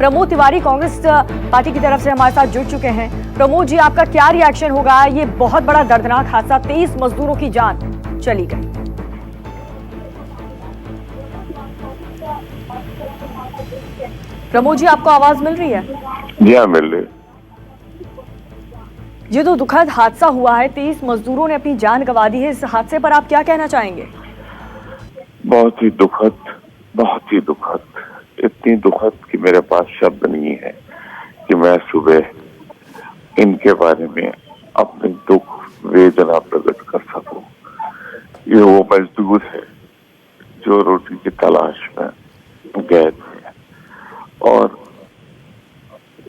Pramod Tiwari Congress party की तरफ से हमारे साथ जुड़ चुके हैं। प्रमोद जी, आपका क्या रिएक्शन होगा? ये बहुत बड़ा दर्दनाक हादसा, 23 मजदूरों की जान चली गई। प्रमोद जी, आपको आवाज मिल रही है? जी हाँ, मिल रही। ये तो दुखद हादसा हुआ है, 23 मजदूरों ने अपनी जान गंवा दी है। इस हादसे पर आप क्या कहना चाहेंगे? बहुत ही दुखद, बहुत ही दुखद, इतनी दुखद कि मेरे पास शब्द नहीं है कि मैं सुबह इनके बारे में अपनी दुख वेदना प्रकट कर सकूं। ये वो मजदूर है जो रोटी की तलाश में गए थे और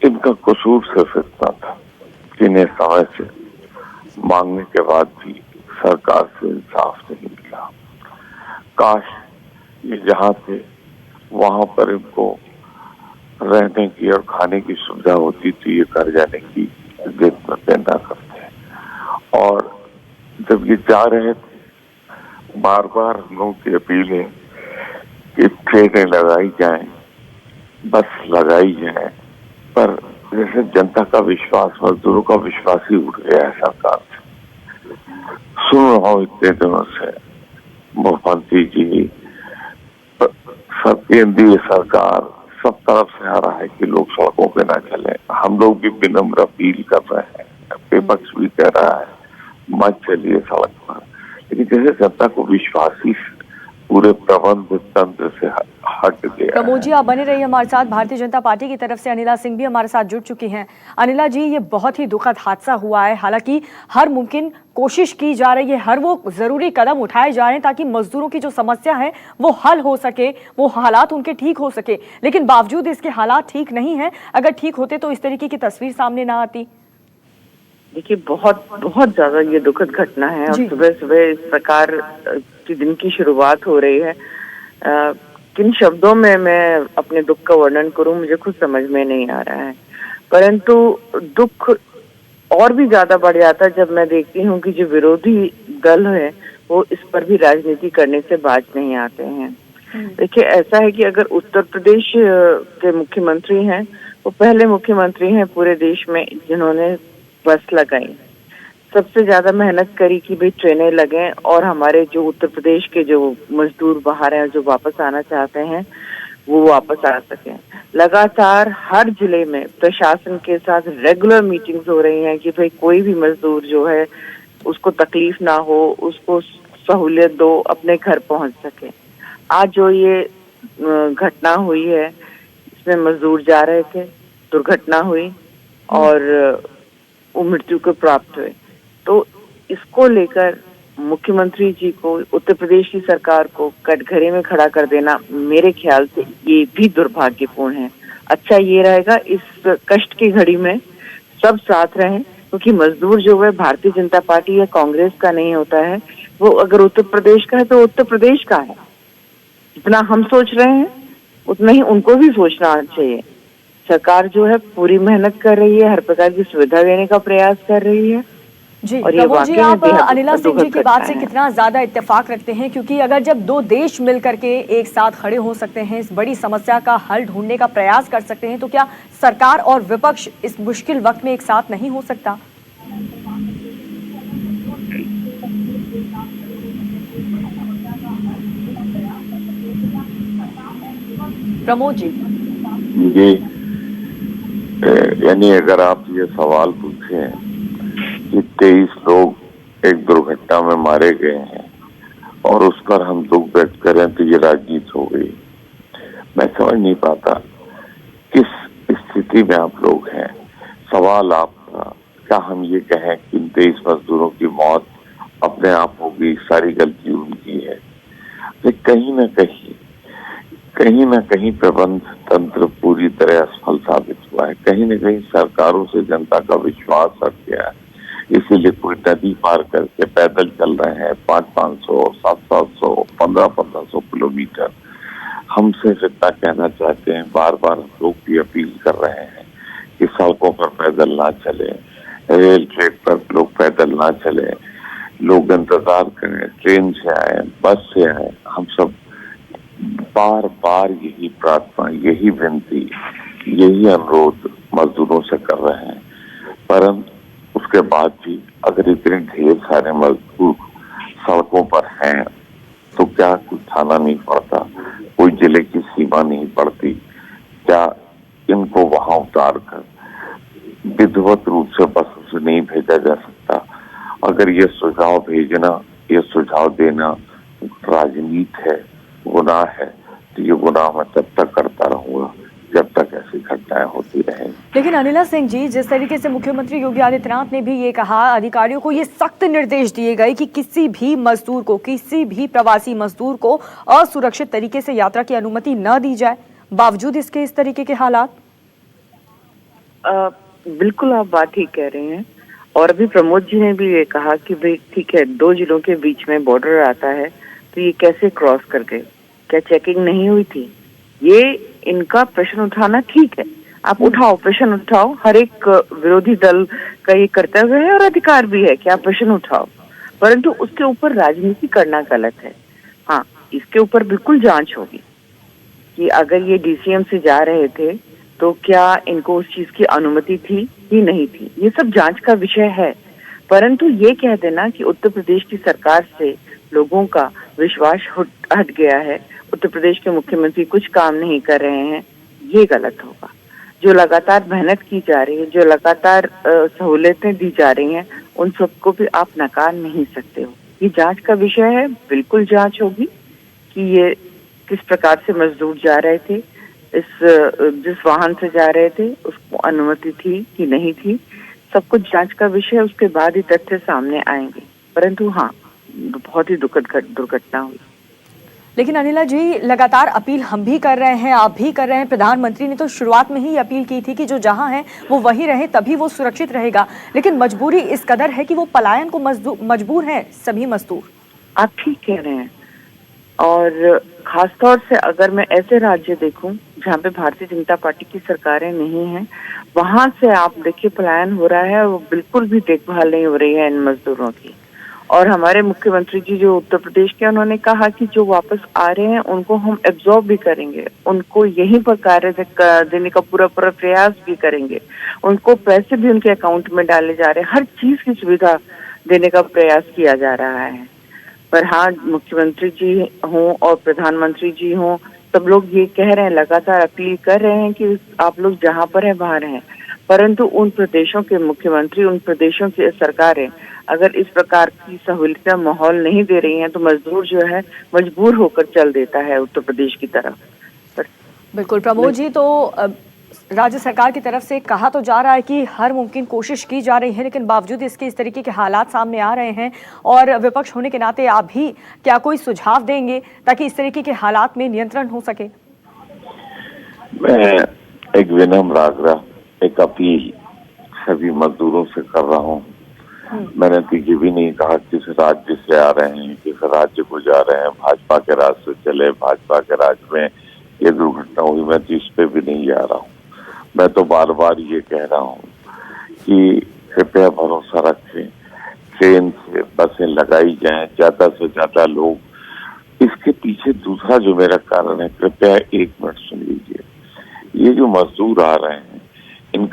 इनका कसूर सिर्फ इतना था कि इन्हें समय से मांगने के बाद भी सरकार से इंसाफ नहीं मिला। काश ये जहाँ थे वहां पर इनको रहने की और खाने की सुविधा होती तो ये कर जाने की जिद में न करते। और जब ये जा रहे थे, बार बार हम लोगों की अपील है कि ट्रेनें लगाई जाएं, बस लगाई जाए, पर जैसे जनता का विश्वास, मजदूरों का विश्वास ही उठ गया है सरकार से। सुन रहा हूँ इतने दिनों से मुख्यमंत्री जी, सब केंद्रीय सरकार सब तरफ से आ रहा है कि लोग सड़कों पे ना चले। हम लोग भी विनम्र अपील कर रहे हैं, विपक्ष भी कह रहा है मत चलिए सड़क पर, लेकिन जैसे जनता को विश्वास ही पूरे प्रबंध तंत्र से हट गया। प्रमोद जी, आप बने रहिए हमारे साथ। भारतीय जनता पार्टी की तरफ से अनिला सिंह भी हमारे साथ जुड़ चुकी हैं। अनिला जी, ये बहुत ही दुखद हादसा हुआ है। हालांकि हर मुमकिन कोशिश की जा रही है, हर वो जरूरी कदम उठाए जा रहे हैं ताकि मजदूरों की जो समस्या है वो हल हो सके, वो हालात उनके ठीक हो सके, लेकिन बावजूद इसके हालात ठीक नहीं है। अगर ठीक होते तो इस तरीके की तस्वीर सामने ना आती। देखिए, बहुत बहुत ज्यादा ये दुखद घटना है और सुबह सुबह इस प्रकार की दिन की शुरुआत हो रही है। किन शब्दों में मैं अपने दुख का वर्णन करूं, मुझे खुद समझ में नहीं आ रहा है। परंतु दुख और भी ज्यादा बढ़ जाता है जब मैं देखती हूं कि जो विरोधी दल है वो इस पर भी राजनीति करने से बाज नहीं आते हैं। देखिए, ऐसा है कि अगर उत्तर प्रदेश के मुख्यमंत्री हैं, वो पहले मुख्यमंत्री हैं पूरे देश में जिन्होंने बस लगाई, सबसे ज्यादा मेहनत करी कि भाई ट्रेनें लगें और हमारे जो उत्तर प्रदेश के जो मजदूर बाहर हैं, जो वापस आना चाहते हैं, वो वापस आ सकें। लगातार हर जिले में प्रशासन के साथ रेगुलर मीटिंग्स हो रही हैं कि भाई कोई भी मजदूर जो है उसको तकलीफ ना हो, उसको सहूलियत दो, अपने घर पहुंच सके। आज जो ये घटना हुई है, इसमें मजदूर जा रहे थे, दुर्घटना हुई और वो मृत्यु को प्राप्त हुए। तो इसको लेकर मुख्यमंत्री जी को, उत्तर प्रदेश की सरकार को कटघरे में खड़ा कर देना मेरे ख्याल से ये भी दुर्भाग्यपूर्ण है। अच्छा ये रहेगा इस कष्ट की घड़ी में सब साथ रहें, क्योंकि मजदूर जो है भारतीय जनता पार्टी या कांग्रेस का नहीं होता है, वो अगर उत्तर प्रदेश का है तो उत्तर प्रदेश का है। जितना हम सोच रहे हैं उतना ही उनको भी सोचना चाहिए। सरकार जो है पूरी मेहनत कर रही है, हर प्रकार की सुविधा देने का प्रयास कर रही है। जी और प्रमोद जी, आप अनिला सिंह जी की बात से कितना ज्यादा इत्तेफाक रखते हैं? क्योंकि अगर जब दो देश मिलकर के एक साथ खड़े हो सकते हैं, इस बड़ी समस्या का हल ढूंढने का प्रयास कर सकते हैं, तो क्या सरकार और विपक्ष इस मुश्किल वक्त में एक साथ नहीं हो सकता? प्रमोद जी, यानी अगर आप ये सवाल पूछें कि 23 लोग एक दुर्घटना में मारे गए हैं और उस पर हम दुख व्यक्त करें तो ये राजनीति हो गई। मैं समझ नहीं पाता किस स्थिति में आप लोग हैं। सवाल आपका, क्या हम ये कहें कि 23 मजदूरों की मौत अपने आप हो गई, सारी गलती उनकी है? लेकिन कहीं ना कहीं प्रबंध तंत्र पूरी तरह असफल साबित हुआ है। कहीं ना कहीं सरकारों से जनता का विश्वास हट गया है। इसीलिए कोई नदी पार करके पैदल चल रहे हैं 500-500, 700-700, 1500-1500 किलोमीटर। हम सिर्फ इतना कहना चाहते हैं, बार बार हम लोग भी अपील कर रहे हैं कि सड़कों पर पैदल ना चले, रेल ट्रैक पर लोग पैदल ना चले, लोग इंतजार करें, ट्रेन से आए, बस से आए। हम सब बार बार यही प्रार्थना, यही विनती, यही अनुरोध मजदूरों से कर रहे हैं। परंतु उसके बाद भी अगर इतने ढेर सारे मजदूर सड़कों पर हैं तो क्या कुछ थाना नहीं पड़ता, कोई जिले की सीमा नहीं पड़ती? क्या इनको वहां उतार कर विधिवत रूप से बसों से नहीं भेजा जा सकता? अगर ये सुझाव भेजना, ये सुझाव देना राजनीति है, गुनाह है, तो ये गुनाह मैं तब तक करता रहूंगा जब तक ऐसी घटनाएं होती रहेंगी। लेकिन अनिला सिंह जी, जिस तरीके से मुख्यमंत्री योगी आदित्यनाथ ने भी ये कहा, अधिकारियों को ये सख्त निर्देश दिए गए कि किसी भी मजदूर को, किसी भी प्रवासी मजदूर को असुरक्षित तरीके से यात्रा की अनुमति न दी जाए, बावजूद इसके इस तरीके के हालात। बिल्कुल आप बात ठीक कह रहे हैं। और अभी प्रमोद जी ने भी ये कहा कि भाई ठीक है, 2 जिलों के बीच में बॉर्डर आता है तो ये कैसे क्रॉस कर गए, क्या चेकिंग नहीं हुई थी? ये इनका प्रश्न उठाना ठीक है, आप उठाओ, प्रश्न उठाओ, हर एक विरोधी दल का ये कर्तव्य है और अधिकार भी है कि आप प्रश्न उठाओ, परंतु उसके ऊपर राजनीति करना गलत है। हाँ, इसके ऊपर बिल्कुल जांच होगी कि अगर ये डीसीएम से जा रहे थे तो क्या इनको उस चीज की अनुमति थी कि नहीं थी, ये सब जांच का विषय है। परंतु ये कह देना कि उत्तर प्रदेश की सरकार से लोगों का विश्वास हट गया है, उत्तर प्रदेश के मुख्यमंत्री कुछ काम नहीं कर रहे हैं, ये गलत होगा। जो लगातार मेहनत की जा रही है, जो लगातार सहूलियतें दी जा रही हैं, उन सबको भी आप नकार नहीं सकते हो। ये जांच का विषय है, बिल्कुल जांच होगी कि ये किस प्रकार से मजदूर जा रहे थे, जिस वाहन से जा रहे थे उसको अनुमति थी कि नहीं थी, सब कुछ जांच का विषय है। उसके बाद ही तथ्य सामने आएंगे। परंतु हाँ, बहुत ही दुखद दुर्घटना हुई। लेकिन अनिला जी, लगातार अपील हम भी कर रहे हैं, आप भी कर रहे हैं, प्रधानमंत्री ने तो शुरुआत में ही अपील की थी कि जो जहां है वो वहीं रहे, तभी वो सुरक्षित रहेगा। लेकिन मजबूरी इस कदर है कि वो पलायन को मजबूर हैं सभी मजदूर। आप ठीक कह रहे हैं। और खासतौर से अगर मैं ऐसे राज्य देखूं जहां पे भारतीय जनता पार्टी की सरकारें नहीं हैं, वहां से आप देखिए पलायन हो रहा है, वो बिल्कुल भी देखभाल नहीं हो रही है इन मजदूरों की। और हमारे मुख्यमंत्री जी जो उत्तर प्रदेश के, उन्होंने कहा कि जो वापस आ रहे हैं उनको हम एब्जॉर्ब भी करेंगे, उनको यहीं पर कार्य देने का पूरा प्रयास भी करेंगे, उनको पैसे भी उनके अकाउंट में डाले जा रहे हैं, हर चीज की सुविधा देने का प्रयास किया जा रहा है। पर हाँ, मुख्यमंत्री जी हों और प्रधानमंत्री जी हों, सब लोग ये कह रहे हैं, लगातार अपील कर रहे हैं कि आप लोग जहाँ पर है वहां रहें। परंतु उन प्रदेशों के मुख्यमंत्री, उन प्रदेशों की सरकारें अगर इस प्रकार की सहूलियत माहौल नहीं दे रही हैं तो मजदूर जो है मजबूर होकर चल देता है उत्तर प्रदेश की तरफ। बिल्कुल प्रमोद जी, तो राज्य सरकार की तरफ से कहा तो जा रहा है कि हर मुमकिन कोशिश की जा रही है, लेकिन बावजूद इसके इस तरीके के हालात सामने आ रहे हैं और विपक्ष होने के नाते आप भी क्या कोई सुझाव देंगे ताकि इस तरीके के हालात में नियंत्रण हो सके? मैं एक विनम्र आग्रह, एक अपील सभी मजदूरों से कर रहा हूँ। मैंने तो ये भी नहीं कहा किस राज्य से आ रहे हैं, किस राज्य को जा रहे हैं, भाजपा के राज से चले, भाजपा के राज में ये दुर्घटना हुई, मैं तो इस पे भी नहीं जा रहा हूँ। मैं तो बार बार ये कह रहा हूँ कि कृपया भरोसा रखें, ट्रेन से बसें लगाई जाएं, ज्यादा से ज्यादा लोग। इसके पीछे दूसरा जो मेरा कारण है, कृपया 1 मिनट सुन लीजिए। ये जो मजदूर आ